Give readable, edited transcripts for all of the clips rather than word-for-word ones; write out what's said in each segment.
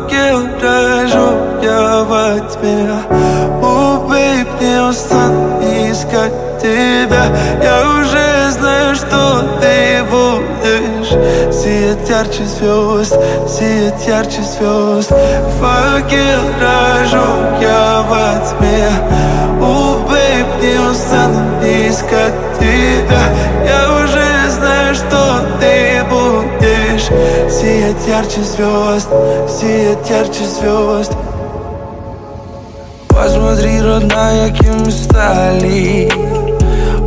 Факел дрожу я во тьме. Бейб, не устану искать тебя. Я уже знаю, что ты будешь сиять ярче звезд, сиять ярче звезд. Факел дрожу я во тьме. Бейб, не устану искать тебя. Я уже знаю, что ты будешь сиять ярче звезд, сиять ярче звезд. Посмотри, родная, кем мы стали.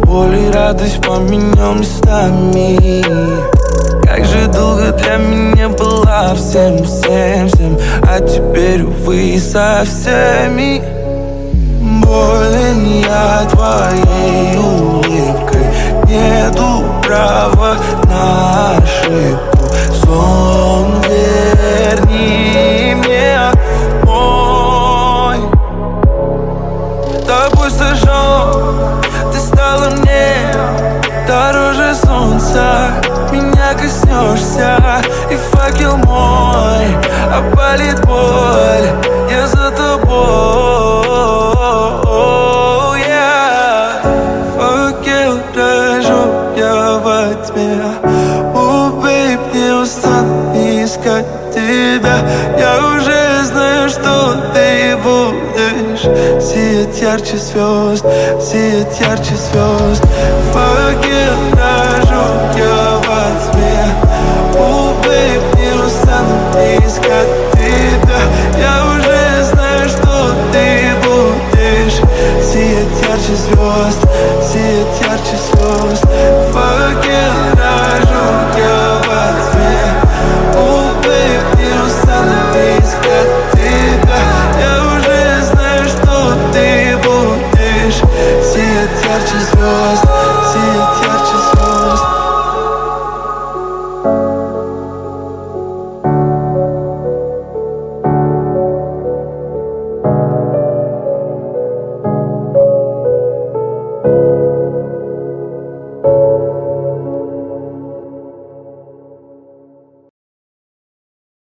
Боль и радость поменял местами. Как же долго для меня была всем, всем, всем. А теперь, увы, со всеми. Болен я твоей улыбкой. Нету права на ошибку. Сон верни мне мой. Тобой сожжен, ты стала мне дороже солнца. Меня коснешься, и факел мой опалит боль. Я за тобой, yeah. Факел дрожу я во тьме. Бейб, не устану искать тебя. Я уже знаю, что ты будешь сиять ярче звезд, сиять ярче звезд. Факел дрожу я во тьме. Бейб, не устану искать тебя. Я уже знаю, что ты будешь сиять ярче звезд, сиять ярче звезд. Факел дрожу я во тьме. Бейб, не устану искать тебя. Я уже знаю, что ты будешь сиять ярче звезд.